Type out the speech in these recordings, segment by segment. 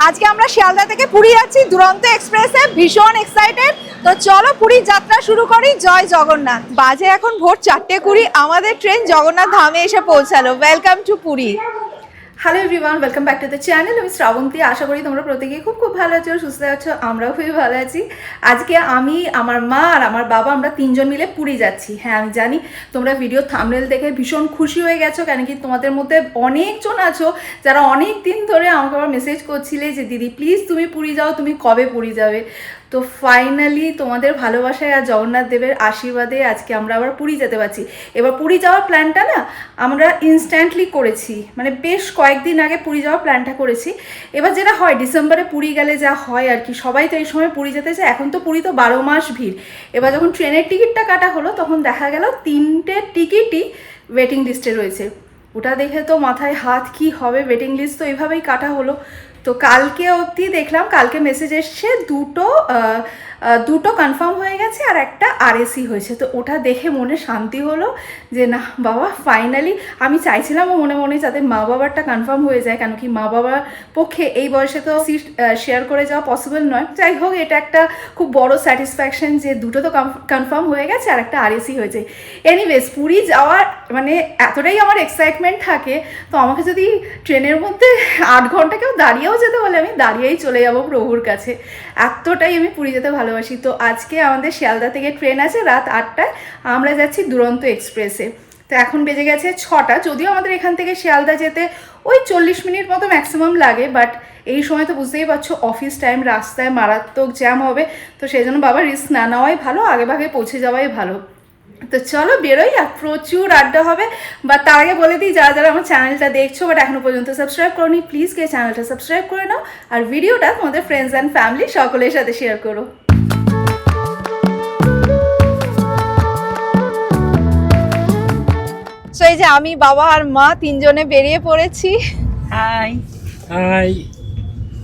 আজকে আমরা শিয়ালদা থেকে পুরী যাচ্ছি দুরন্ত এক্সপ্রেসে, ভীষণ এক্সাইটেড। তো চলো পুরীর যাত্রা শুরু করি। জয় জগন্নাথ। বাজে এখন ভোর 4:20, আমাদের ট্রেন জগন্নাথ ধামে এসে পৌঁছালো। Welcome to Puri. Hello everyone, welcome back to the channel. আমি শ্রাবন্তী। আশা করি তোমরা প্রত্যেকেই খুব ভালো আছো, সুস্থ আছো। আমরাও খুবই ভালো আছি। আজকে আমি, আমার মা আর আমার বাবা, আমরা তিনজন মিলে পুরী যাচ্ছি। হ্যাঁ, আমি জানি তোমরা ভিডিও থাম্বনেল দেখে ভীষণ খুশি হয়ে গেছো, কেন কি তোমাদের মধ্যে অনেকজন আছো যারা অনেক দিন ধরে আমাকে আবার মেসেজ করছিলে যে দিদি প্লিজ তুমি পুরী যাও, তুমি কবে পুরী যাবে। তো ফাইনালি তোমাদের ভালোবাসায় আর জগন্নাথ দেবের আশীর্বাদে আজকে আমরা আবার পুরী যেতে পারছি। এবার পুরী যাওয়ার প্ল্যানটা না আমরা ইনস্ট্যান্টলি করেছি, মানে বেশ কয়েকদিন আগে পুরী যাওয়ার প্ল্যানটা করেছি। এবার যেটা হয় ডিসেম্বরে পুরী গেলে যা হয় আর কি, সবাই তো এই সময় পুরী যেতে চায়। এখন তো পুরী তো 12 মাস ভিড়। এবার যখন ট্রেনের টিকিটটা কাটা হলো তখন দেখা গেল 3টে টিকিটই ওয়েটিং লিস্টে রয়েছে। ওটা দেখে তো মাথায় হাত, কি হবে, ওয়েটিং লিস্ট তো এইভাবেই কাটা হলো। তো কালকে অবধি দেখলাম, কালকে মেসেজ এসছে দুটো কনফার্ম হয়ে গেছে আর একটা আরএসি হয়েছে। তো ওটা দেখে মনে শান্তি হলো যে না বাবা ফাইনালি। আমি চাইছিলাম মনে মনে যাতে মা বাবারটা কনফার্ম হয়ে যায়, কেন কি মা বাবার পক্ষে এই বয়সে তো সিট শেয়ার করে যাওয়া পসিবল নয়। যাই হোক, এটা একটা খুব বড় স্যাটিসফ্যাকশন যে দুটো তো কনফার্ম হয়ে গেছে আর একটা আরএসি হয়েছে। এনিওয়েজ, পুরী যাওয়ার মানে এতটাই আমার এক্সাইটমেন্ট থাকে, তো আমাকে যদি ট্রেনের মধ্যে 8 ঘন্টা কেউ দাঁড়িয়েও যেতে বলে আমি দাঁড়িয়েই চলে যাব প্রভুর কাছে। এতটাই আমি পুরী যেতে ভালোবাসি। তো আজকে আমাদের শিয়ালদা থেকে ট্রেন আছে রাত 8টায়, আমরা যাচ্ছি দুরন্ত এক্সপ্রেসে। তো এখন বেজে গেছে 6টা। যদিও আমাদের এখান থেকে শিয়ালদা যেতে ওই 40 মিনিট মতো ম্যাক্সিমাম লাগে, বাট এই সময় তো বুঝতেই পারছো অফিস টাইম, রাস্তায় মারাত্মক জ্যাম হবে। তো সেই জন্য বাবা রিস্ক না নেওয়াই ভালো, আগে ভাগে পৌঁছে যাওয়াই ভালো। তো চলো বেরোই, আর প্রচুর আড্ডা হবে। বা তার আগে বলে দিই, যারা যারা আমার চ্যানেলটা দেখছো বাট এখনো পর্যন্ত সাবস্ক্রাইব করোনি, প্লিজ গিয়ে চ্যানেলটা সাবস্ক্রাইব করে নাও, আর ভিডিওটা তোমাদের ফ্রেন্ডস অ্যান্ড ফ্যামিলি সকলের সাথে শেয়ার করো। তো এই যে আমি, বাবা আর মা তিনজনে বেরিয়ে পড়েছি। High high.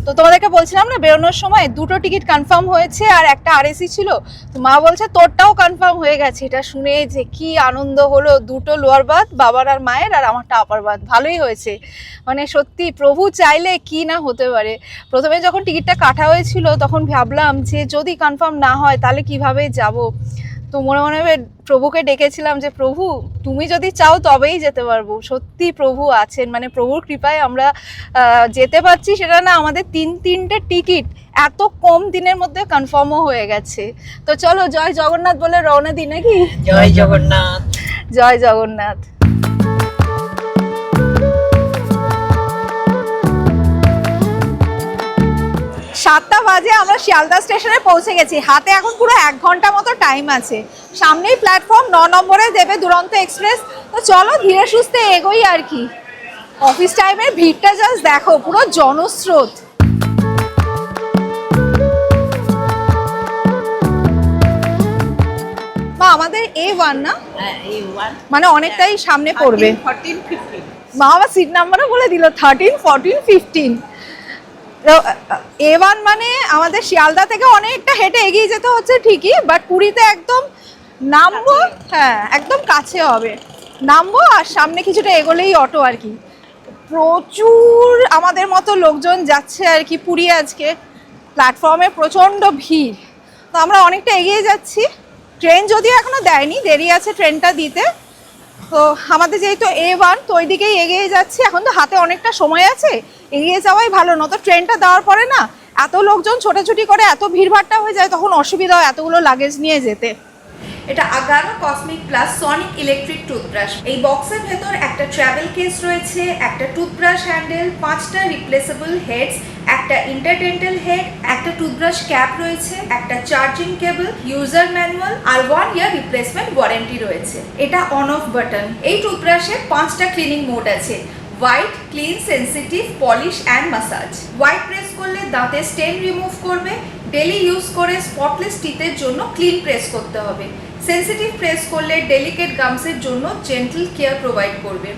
তো তোমাদেরকে বলছিলাম না বেরোনোর সময় 2টো টিকিট কনফার্ম হয়েছে আর একটা আরএসি ছিল। তো মা বলছে তোরটাও কনফার্ম হয়ে গেছে। এটা শুনে যে কি আনন্দ হলো। 2টো লোয়ার বাথ, বাবার আর মায়ের, আর আমারটা আপার বাথ। ভালোই হয়েছে, মানে সত্যি প্রভু চাইলে কি না হতে পারে। প্রথমে যখন টিকিটটা কাটা হয়েছিল তখন ভাবলাম যে যদি কনফার্ম না হয় তাহলে কিভাবে যাব। তো মনে মনে প্রভুকে ডেকেছিলাম যে প্রভু তুমি যদি চাও তবেই যেতে পারবো। সত্যি প্রভু আছেন, মানে প্রভুর কৃপায় আমরা যেতে পারছি। সেটা না, আমাদের তিনটে টিকিট এত কম দিনের মধ্যে কনফার্মও হয়ে গেছে। তো চলো জয় জগন্নাথ বলে রওনা দিই নাকি? জয় জগন্নাথ। জয় জগন্নাথ। 7টা বাজে আমরা শিয়ালদা স্টেশনে পৌঁছে গেছি। হাতে এখন পুরো 1 ঘন্টা মতো টাইম আছে। সামনেই প্ল্যাটফর্ম 9 নম্বরে দেবে দুরন্ত এক্সপ্রেস। তো চলো ধীরে সুস্থে এগোই আর কি। অফিস টাইমের ভিড়টা জাস্ট দেখো, পুরো জনস্রোত। মা আমাদের A1 না, মানে অনেকটাই সামনে পড়বে। 14, 15। মা আমার সিট নাম্বারও বলে দিল 13, 14, 15। A1 মানে আমাদের শিয়ালদা থেকে অনেকটা হেঁটে এগিয়ে যেতে হচ্ছে ঠিকই, বাট পুরীতে একদম নামবো, হ্যাঁ একদম কাছে হবে। নামবো আর সামনে কিছুটা এগোলেই অটো আর কি। প্রচুর আমাদের মতো লোকজন যাচ্ছে আর কি পুরী আজকে। প্ল্যাটফর্মে প্রচণ্ড ভিড়। তো আমরা অনেকটা এগিয়ে যাচ্ছি। ট্রেন যদিও এখনো দেয়নি, দেরি আছে ট্রেনটা দিতে। তো আমাদের যেহেতু A1, তো ওই দিকেই এগিয়ে যাচ্ছি। এখন তো হাতে অনেকটা সময় আছে, এগিয়ে যাওয়াই ভালো। নয়তো ট্রেনটা দেওয়ার পরে না এত লোকজন ছোটাছুটি করে এত ভিড়ভাড়টা হয়ে যায়, তখন অসুবিধা হয় এতগুলো লাগেজ নিয়ে যেতে। এটা Agaro cosmic plus sonic electric toothbrush. এই বক্সের ভেতর একটা ট্রাভেল কেস রয়েছে, একটা টুথব্রাশ হ্যান্ডেল, 5টা রিপ্লেসেবল হেডস, একটা ইন্টারডেন্টাল হেড, একটা টুথব্রাশ ক্যাপ রয়েছে, একটা চার্জিং কেবল, ইউজার ম্যানুয়াল আর 1 ইয়ার রিপ্লেসমেন্ট ওয়ারেন্টি রয়েছে। এটা অন অফ বাটন। এই টুথব্রাশে 5টা ক্লিনিং মোড আছে: white, clean, sensitive, polish and massage. White press করলে দাঁতের স্টেন রিমুভ করবে। ডেলি ইউজ করে স্পটলেস টিথের জন্য ক্লিন প্রেস করতে হবে। সেন্সিটিভ প্রেস করলে ডেলিকেট গামসের জন্য জেন্টল কেয়ার প্রোভাইড করবে।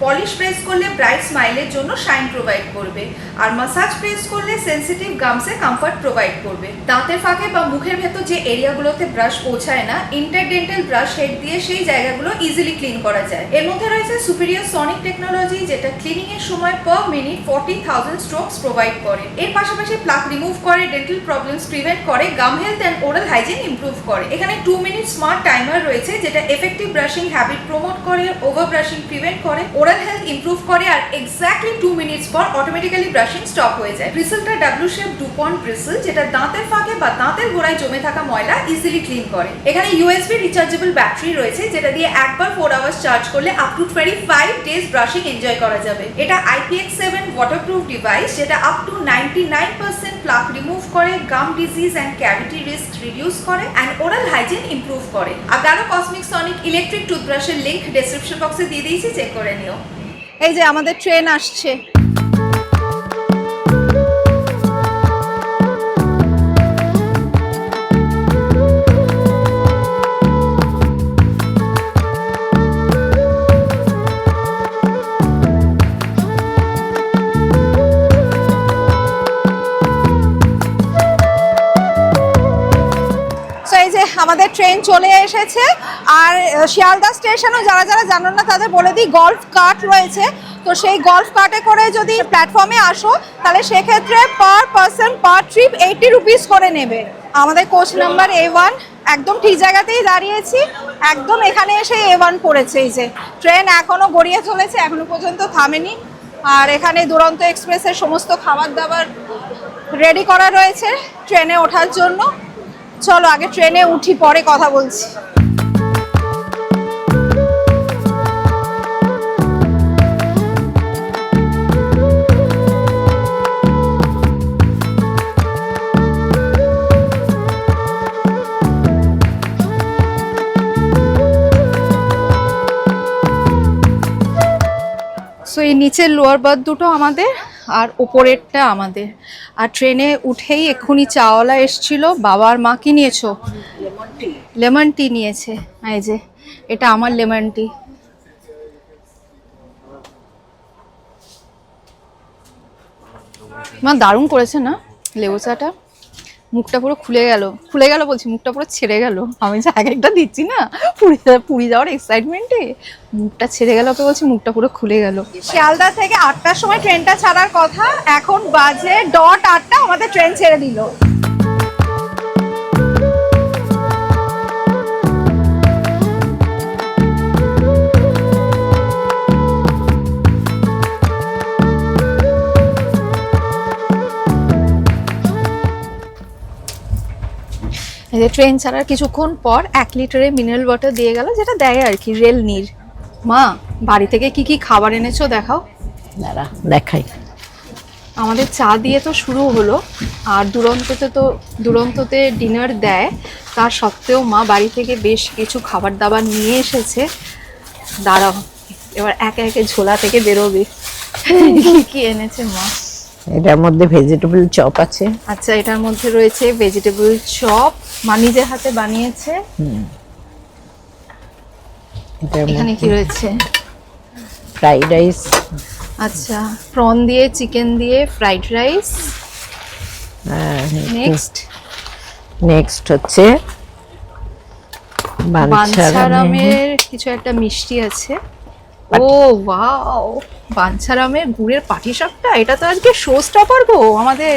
পলিশ প্রেস করলে ব্রাইট স্মাইলের জন্য শাইন প্রোভাইড করবে, আর মাসাজ প্রেস করলে সেনসিটিভ গামসে কমফর্ট প্রোভাইড করবে। দাঁতের ফাঁকে বা মুখের ভেতর যে এরিয়াগুলোতে ব্রাশ পৌঁছায় না, ইন্টারডেন্টাল ব্রাশ হেড দিয়ে সেই জায়গাগুলো ইজিলি ক্লিন করা যায়। এর মধ্যে রয়েছে সুপিরিয়র সনিক টেকনোলজি, যেটা ক্লিনিং এর সময় পার মিনিট 40,000 স্ট্রোকস প্রোভাইড করে। এর পাশাপাশি প্লাক রিমুভ করে, ডেন্টাল প্রবলেমস প্রিভেন্ট করে, gum health and oral hygiene improve করে। এখানে 2 মিনিট স্মার্ট টাইমার রয়েছে, যেটা এফেক্টিভ ব্রাশিং হ্যাবিট প্রমোট করে, ওভার ব্রাশিং প্রিভেন্ট করে, ওরাল হেলথ ইমপ্রুভ করে, আর এক্স্যাক্টলি 2 মিনিটস পর অটোমেটিক্যালি ব্রাশিং স্টপ হয়ে যায়। ব্রিসেলটা ডাব্লিউ শেপ ডুপন্ট ব্রিসেল, যেটা দাঁতের ফাঁকে বা দাঁতের গোড়ায় জমে থাকা ময়লা ইজিলি ক্লিন করে। এখানে ইউএসবি রিচার্জেবল ব্যাটারি রয়েছে, যেটা দিয়ে একবার 4 আওয়ার্স চার্জ করলে up to 25 days brushing enjoy করা যাবে। এটা IPX7 ওয়াটারপ্রুফ ডিভাইস, যেটা আপ টু 99% প্লাক রিমুভ করে, gum disease and cavity risk reduce করে, অ্যান্ড ওরাল হাইজিন ইমপ্রুভ করে। আগারো কসমিক সনিক ইলেকট্রিক টুথব্রাশের লিংক ডেসক্রিপশন বক্সে দিয়ে দিয়েছি, চেক করে নিও। এই যে আমাদের ট্রেন আসছে। আমাদের ট্রেন চলে এসেছে, আর শিয়ালদা স্টেশনও যারা যারা জানেন না তাদের বলে দিই, গল্ফ কার্ট রয়েছে। তো সেই গল্ফ কার্টে করে যদি প্ল্যাটফর্মে আসো, তাহলে সেক্ষেত্রে পার পারসন পার ট্রিপ 80 রুপিস করে নেবে। আমাদের কোচ নাম্বার A1 একদম ঠিক জায়গাতেই দাঁড়িয়েছি, একদম এখানে এসে A1 পড়েছে। এই যে ট্রেন এখনো গড়িয়ে চলেছে, এখনো পর্যন্ত থামেনি। আর এখানে দুরন্ত এক্সপ্রেসের সমস্ত খাবার দাবার রেডি করা রয়েছে ট্রেনে ওঠার জন্য। চলো আগে ট্রেনে উঠি, পরে কথা বলছি। সো এই নিচের লোয়ার বার্থ দুটো আমাদের, আর ওপরেরটা আমাদের। আর ট্রেনে উঠেই এক্ষুনি চাওয়ালা এসছিল। বাবার মা কি নিয়েছো? লেমন টি নিয়েছে। এই যে এটা আমার লেমন টি। মা দারুণ করেছে না লেবু চাটা? মুখটা পুরো খুলে গেল বলছি, মুখটা পুরো ছেড়ে গেল। আমি যে এক একটা দিচ্ছি না পুরী যাওয়ার এক্সাইটমেন্টে, মুখটা ছেড়ে গেল। ওকে বলছি মুখটা পুরো খুলে গেল। শিয়ালদা থেকে 8টার সময় ট্রেনটা ছাড়ার কথা, এখন বাজে ডট 8টা, আমাদের ট্রেন ছেড়ে দিল। এই যে ট্রেন ছাড়ার কিছুক্ষণ পর 1 লিটারে মিনারেল ওয়াটার দিয়ে গেল, যেটা দেয় আর কি রেল নির। মা বাড়ি থেকে কি কি খাবার এনেছো দেখাও। দাঁড়া দেখাই। আমাদের চা দিয়ে তো শুরু হলো, আর দুরন্ততে ডিনার দেয়। তার সত্ত্বেও মা বাড়ি থেকে বেশ কিছু খাবার দাবার নিয়ে এসেছে। দাঁড়াও এবার একে একে ঝোলা থেকে বেরোবে। কি এনেছে মা? এটার মধ্যে ভেজিটেবল চপ আছে। আচ্ছা, এটার মধ্যে রয়েছে ভেজিটেবল চপ, মা নিজের হাতে বানিয়েছে। এখানে কি রয়েছে? Fried rice. আচ্ছা, প্রন দিয়ে চিকেন দিয়ে ফ্রাইড রাইস। নেক্সট হচ্ছে বাঞ্ছারামের কিছু একটা মিষ্টি আছে। ও ওয়াও, বাঞ্ছারামের গুড়ের পাটিসাপটা। এটা তো আজকে শো স্টপার গো আমাদের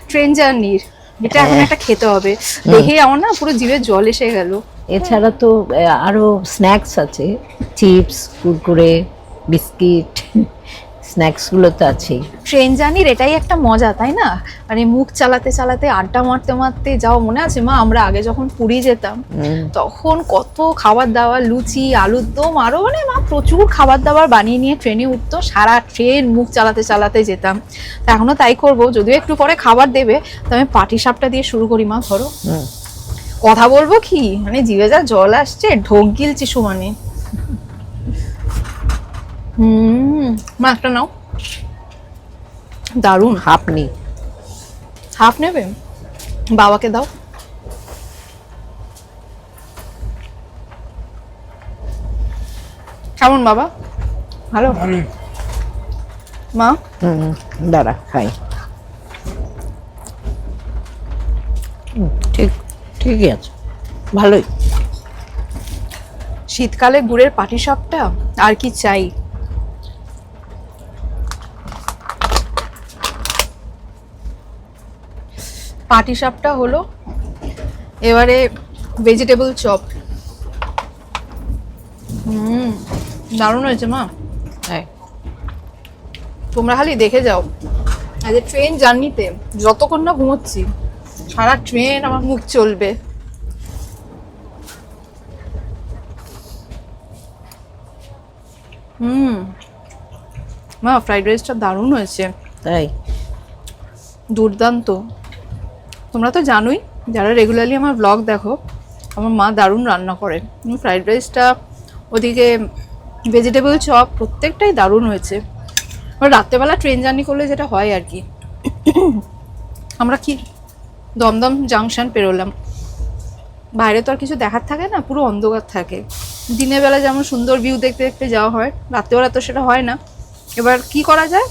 ট্রেন জার্নির। এটা এখন একটা খেতে হবে। দেখে আমার না পুরো জিভে জল এসে গেল। এছাড়া তো আরো স্ন্যাক্স আছে, চিপস, কুরকুরে, বিস্কিট, স্ন্যাক্স গুলো তো আছেই। ট্রেন জার্নির এটাই একটা মজা, তাই না? মানে মুখ চালাতে চালাতে আড্ডা মারতে মারতে যাও। মনে আছে মা আমরা আগে যখন পুরী যেতাম তখন কত খাবার দাবার, লুচি, আলুর দম, আরো মানে মা প্রচুর খাবার দাবার বানিয়ে নিয়ে ট্রেনে উঠতো। সারা ট্রেন মুখ চালাতে চালাতে যেতাম। তা এখনো তাই করবো, যদিও একটু পরে খাবার দেবে। তো আমি পাটিসাপটা দিয়ে শুরু করি মা। ধরো কথা বলবো কি, মানে জিভে যা জল আসছে, ঢোক গিলছি সমানে। মা একটা নাও। দারুণ। হাফ নেবে? বাবাকে দাও। কেমন বাবা? ভালো মা। দাঁড়া খাই। ঠিক ঠিকই আছে, ভালোই। শীতকালে গুড়ের পাটিসাপটা আর কি চাই। পাটিসাপটা হলো, এবারে ভেজিটেবল চপ। দারুণ হয়েছে মা। হ্যাঁ, তোমরা খালি দেখে যাও, আজ ট্রেন জার্নিতে যতক্ষণ না ঘুমোচ্ছি সারা ট্রেন আমার মুখ চলবে। মা ফ্রাইড রাইসটা দারুণ হয়েছে, তাই দুর্দান্ত। তোমরা তো জানোই, যারা রেগুলারলি আমার ব্লগ দেখো, আমার মা দারুণ রান্না করে। ফ্রাইড রাইসটা, ওদিকে ভেজিটেবল চপ, প্রত্যেকটাই দারুণ হয়েছে। রাত্রেবেলা ট্রেন জার্নি করলে যেটা হয় আর কি, আমরা কি দমদম জাংশন পেরোলাম, বাইরে তো আর কিছু দেখার থাকে না, পুরো অন্ধকার থাকে। দিনের বেলা যেমন সুন্দর ভিউ দেখতে দেখতে যাওয়া হয়, রাত্রেবেলা তো সেটা হয় না। এবার কি করা যায়,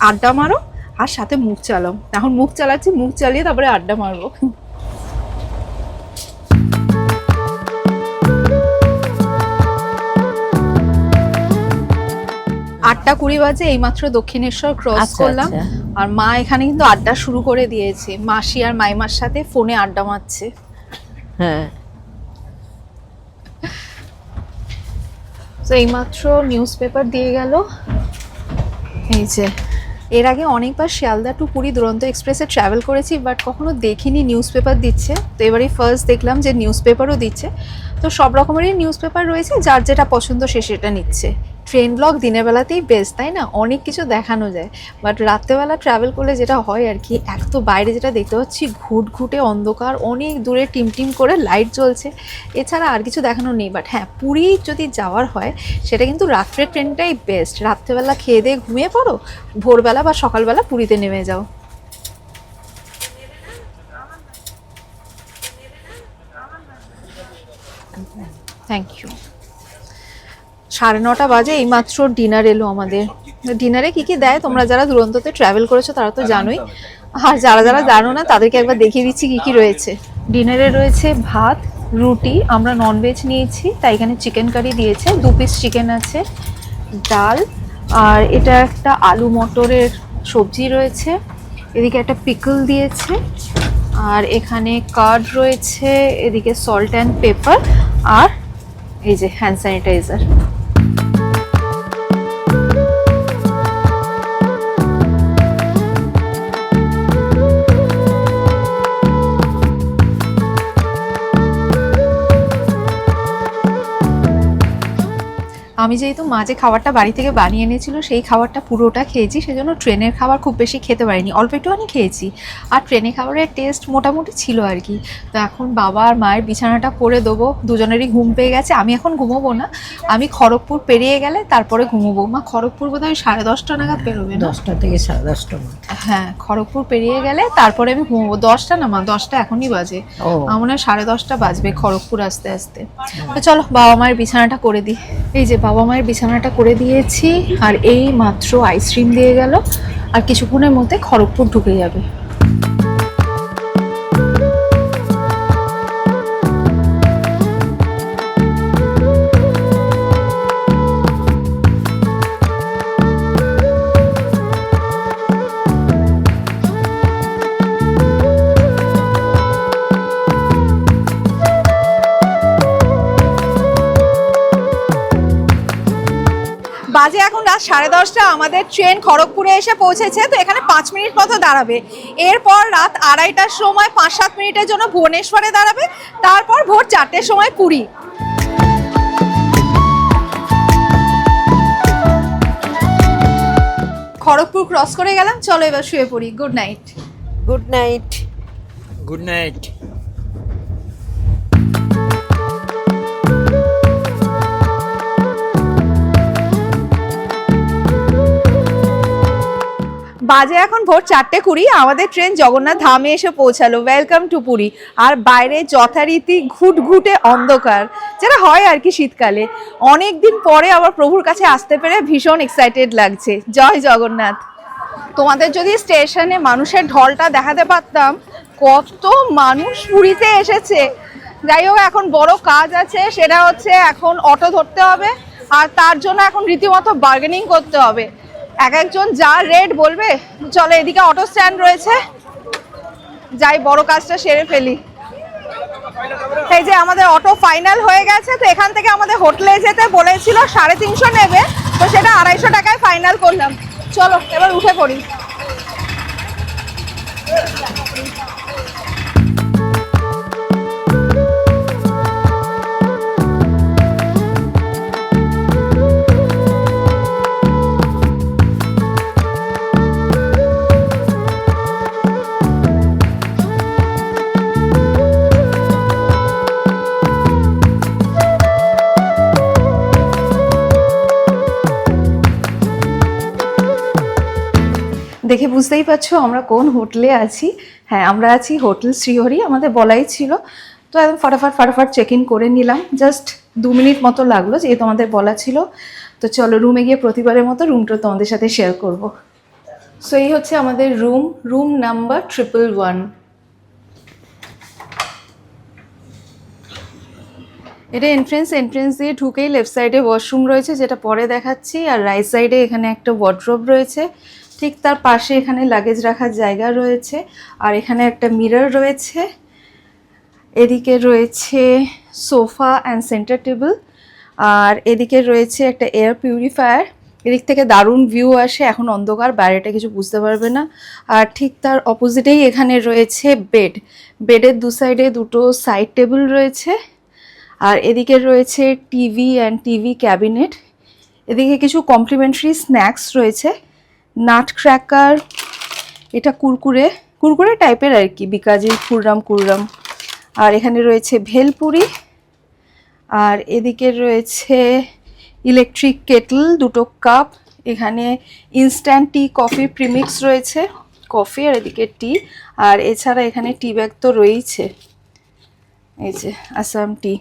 আড্ডা মারো আর সাথে মুখ চালাও। এখন মুখ চালাচ্ছি, মুখ চালিয়ে তারপরে আড্ডা মারবো। 8:20 বাজে, এইমাত্র দক্ষিণেশ্বর ক্রস আচ্ছা, করলাম। আচ্ছা। আর মা এখানে কিন্তু আড্ডা শুরু করে দিয়েছে, মাসি আর মাইমার সাথে ফোনে আড্ডা মারছে। হ্যাঁ, তো এইমাত্র নিউজ পেপার দিয়ে গেল। এই যে, এর আগে অনেকবার শিয়ালদা টু পুরী দুরন্ত এক্সপ্রেসে ট্রাভেল করেছি, বাট কখনো দেখিনি নিউজ পেপার দিচ্ছে। তো এবারে ফার্স্ট দেখলাম যে নিউজ পেপারও দিচ্ছে। তো সব রকমেরই নিউজ পেপার রয়েছে, যার যেটা পছন্দ সে সেটা নিচ্ছে। ট্রেন ব্লগ দিনের বেলাতেই বেস্ট, তাই না? অনেক কিছু দেখানো যায়। বাট রাত্রেবেলা ট্রাভেল করলে যেটা হয় আর কি, এক তো বাইরে যেটা দেখতে পাচ্ছি ঘুটঘুটে অন্ধকার, অনেক দূরে টিমটিম করে লাইট জ্বলছে, এছাড়া আর কিছু দেখানো নেই। বাট হ্যাঁ, পুরী যদি যাওয়ার হয় সেটা কিন্তু রাত্রের ট্রেনটাই বেস্ট। রাত্রেবেলা খেয়ে দিয়ে ঘুমিয়ে পড়ো, ভোরবেলা বা সকালবেলা পুরীতে নেমে যাও। Thank you. 9:30 বাজে, এইমাত্র ডিনার এলো আমাদের। ডিনারে কি কি দেয় তোমরা যারা দুরন্ততে ট্রাভেল করেছো তারা তো জানোই, আর যারা যারা জানো না তাদেরকে একবার দেখিয়ে দিচ্ছি কি কি রয়েছে। ডিনারে রয়েছে ভাত, রুটি, আমরা ননভেজ নিয়েছি তাই এখানে চিকেন কারি দিয়েছে, 2 পিস চিকেন আছে, ডাল, আর এটা একটা আলু মটরের সবজি রয়েছে, এদিকে একটা পিকল দিয়েছে, আর এখানে কার্ড রয়েছে, এদিকে সল্ট অ্যান্ড পেপার, আর এই যে হ্যান্ড স্যানিটাইজার। আমি যেহেতু মাঝে খাবারটা বাড়ি থেকে বানিয়ে এনেছিল, সেই খাবারটা পুরোটা খেয়েছি, সেজন্য ট্রেনের খাবার খুব বেশি খেতে পারিনি, অল্প একটুখানি খেয়েছি। আর ট্রেনের খাবারের টেস্ট মোটামুটি ছিল আর কি। তো এখন বাবা আর মায়ের বিছানাটা করে দেবো, দুজনেরই ঘুম পেয়ে গেছে। আমি এখন ঘুমোবো না, আমি খড়গপুর পেরিয়ে গেলে তারপরে ঘুমোবো। মা খড়গপুর বোধহয় 10:30 নাগাদ বেরোবে না? 10টা থেকে 10:30টার মধ্যে। হ্যাঁ, খড়গপুর পেরিয়ে গেলে তারপরে আমি ঘুমোবো। 10টা না মা, 10টা এখনই বাজে। ও। আমার মনে হয় 10:30 বাজবে খড়গপুর আসতে আসতে। তো চলো বাবা মায়ের বিছানাটা করে দিই। এই যে বাবা মায়ের বিছানাটা করে দিয়েছি, আর এই মাত্র আইসক্রিম দিয়ে গেল, আর কিছুক্ষণের মধ্যে খড়গপুর ঢুকে যাবে। বাজে এখন রাত 10:30, আমাদের ট্রেন খড়গপুরে এসে পৌঁছেছে। তো এখানে 5 মিনিট মতো দাঁড়াবে, এরপর রাত 2:30টার সময় 5-7 মিনিটের জন্য ভুবনেশ্বরে দাঁড়াবে, তারপর ভোর 4টের সময় পুরী। খড়গপুর ক্রস করে গেলাম, চলো এবার শুয়ে পড়ি। Good night. Good night. Good night. বাজে এখন ভোর 4:20, আমাদের ট্রেন জগন্নাথ ধামে এসে পৌঁছালো। Welcome to Puri. আর বাইরে যথারীতি ঘুটঘুটে অন্ধকার, যেটা হয় আর কি শীতকালে। অনেক দিন পরে আবার প্রভুর কাছে আসতে পেরে ভীষণ এক্সাইটেড লাগছে। জয় জগন্নাথ। তোমাদের যদি স্টেশনে মানুষের ঢলটা দেখাতে পারতাম, কত মানুষ পুরীতে এসেছে। যাই হোক, এখন বড় কাজ আছে, সেটা হচ্ছে এখন অটো ধরতে হবে, আর তার জন্য এখন রীতিমতো বার্গেনিং করতে হবে। এক একজন যা রেট বলবে। চলো, এদিকে অটো স্ট্যান্ড রয়েছে, যাই বড় কাজটা সেরে ফেলি। এই যে আমাদের অটো ফাইনাল হয়ে গেছে। তো এখান থেকে আমাদের হোটেলে যেতে বলেছিল 350 নেবে, তো সেটা 250 টাকায় ফাইনাল করলাম। চলো এবার উঠে পড়ি। দেখে বুঝতেই পারছো আমরা কোন হোটেলে আছি। হ্যাঁ, আমরা আছি হোটেল শ্রীহরি। আমাদের বলাই ছিল, তো একদম ফটাফট চেক ইন করে নিলাম। জাস্ট 2 মিনিট মতো লাগলো, যেহেতু আমাদের বলা ছিল। তো চলো রুমে গিয়ে প্রতিবারের মতো রুমটা তোমাদের সাথে শেয়ার করব। সো এই হচ্ছে আমাদের রুম নাম্বার 111। এটা এন্ট্রেন্স দিয়ে ঢুকেই লেফট সাইডে ওয়াশরুম রয়েছে, যেটা পরে দেখাচ্ছি। আর রাইট সাইডে এখানে একটা ওয়ার্ডরোব রয়েছে, ঠিক তার পাশে এখানে লাগেজ রাখার জায়গা রয়েছে, আর এখানে একটা মিরর রয়েছে। এদিকে রয়েছে সোফা অ্যান্ড সেন্টার টেবিল, আর এদিকে রয়েছে একটা এয়ার পিউরিফায়ার। এদিক থেকে দারুণ ভিউ আসে। এখন অন্ধকার, বাইরেটা কিছু বুঝতে পারবে না। আর ঠিক তার অপোজিটেই এখানে রয়েছে বেডের 2 সাইডে 2টো সাইড টেবিল রয়েছে। আর এদিকে রয়েছে টিভি অ্যান্ড টিভি ক্যাবিনেট। এদিকে কিছু কমপ্লিমেন্টারি স্ন্যাক্স রয়েছে, নাট ক্র্যাকার, এটা কুরকুরে টাইপের আর কি, বিকাজি কুররাম। আর এখানে রয়েছে ভেলপুরি। আর এদিকে রয়েছে ইলেকট্রিক কেটল, 2টো কাপ। এখানে ইনস্ট্যান্ট টি কফি প্রিমিক্স রয়েছে, কফি, আর এদিকে টি। আর এছাড়া এখানে টি ব্যাগ তো রয়েছে, এই যে আসাম টি।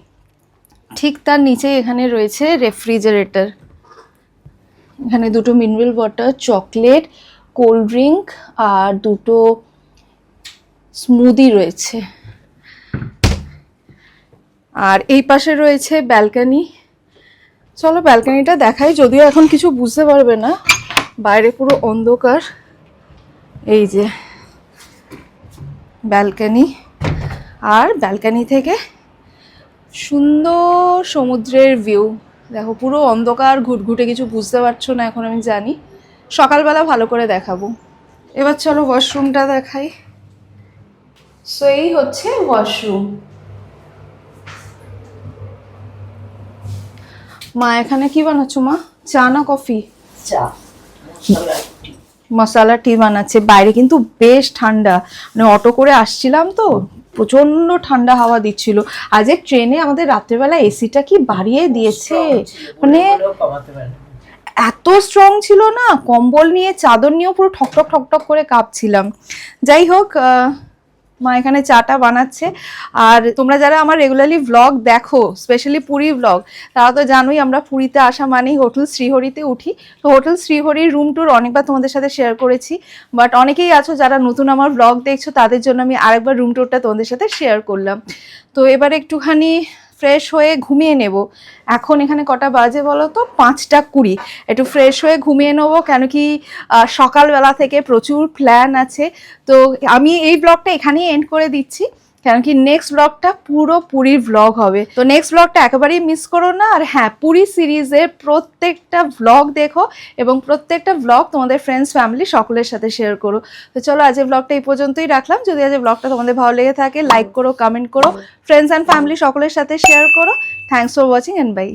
ঠিক তার নিচে এখানে রয়েছে রেফ্রিজারেটর। এখানে 2টো mineral water, chocolate, cold drink আর 2টো স্মুদি রয়েছে। আর এই পাশে রয়েছে ব্যালকনি। চলো ব্যালকনিটা দেখাই, যদিও এখন কিছু বুঝতে পারবে না, বাইরে পুরো অন্ধকার। এই যে ব্যালকনি, আর ব্যালকনি থেকে সুন্দর সমুদ্রের ভিউ। দেখো পুরো অন্ধকার, ঘুটঘুটে, কিছু বুঝতে পারছো না এখন, আমি জানি। সকালবেলা ভালো করে দেখাবো। এবার চলো ওয়াশরুমটা দেখাই। সো এই হচ্ছে ওয়াশরুম। মা এখানে কি বানাচ্ছো মা? চা না কফি? চা, মশলা টি বানাচ্ছে। বাইরে কিন্তু বেশ ঠান্ডা, মানে অটো করে আসছিলাম তো প্রচন্ড ঠান্ডা হাওয়া দিচ্ছিল। আজ ট্রেনে আমাদের রাত্রেবেলা এসিটা কি বাড়িয়ে দিয়েছে, মানে এত স্ট্রং ছিল না। কম্বল নিয়ে, চাদর নিয়েও পুরো ঠকঠক করে কাঁপছিলাম। যাই হোক, মা এখানে চাটা বানাচ্ছে। আর তোমরা যারা আমার রেগুলারলি ভ্লগ দেখো, স্পেশালি পুরী ভ্লগ, তারা তো জানোই আমরা পুরীতে আসা মানেই হোটেল শ্রীহরিতে উঠি। তো হোটেল শ্রীহরির রুম ট্যুর অনেকবার তোমাদের সাথে শেয়ার করেছি, বাট অনেকেই আছো যারা নতুন আমার ভ্লগ দেখছো, তাদের জন্য আমি আরেকবার রুম ট্যুরটা তোমাদের সাথে শেয়ার করলাম। তো এবার একটুখানি ফ্রেশ হয়ে ঘুমিয়ে নেব। এখন এখানে কটা বাজে বলো তো? 5:20। একটু ফ্রেশ হয়ে ঘুমিয়ে নেবো, কেন কি সকালবেলা থেকে প্রচুর প্ল্যান আছে। তো আমি এই ব্লগটা এখানেই এন্ড করে দিচ্ছি, কেন কি নেক্সট ব্লগটা পুরো পুরীর ব্লগ হবে। তো নেক্সট ব্লগটা একেবারেই মিস করো না। আর হ্যাঁ, পুরী সিরিজের প্রত্যেকটা ব্লগ দেখো, এবং প্রত্যেকটা ব্লগ তোমাদের ফ্রেন্ডস ফ্যামিলি সকলের সাথে শেয়ার করো। তো চলো আজ এই ব্লগটা এই পর্যন্তই রাখলাম। যদি আজ এই ব্লগটা তোমাদের ভালো লেগে থাকে, লাইক করো, কমেন্ট করো, ফ্রেন্ডস অ্যান্ড ফ্যামিলি সকলের সাথে শেয়ার করো। Thanks for watching and by.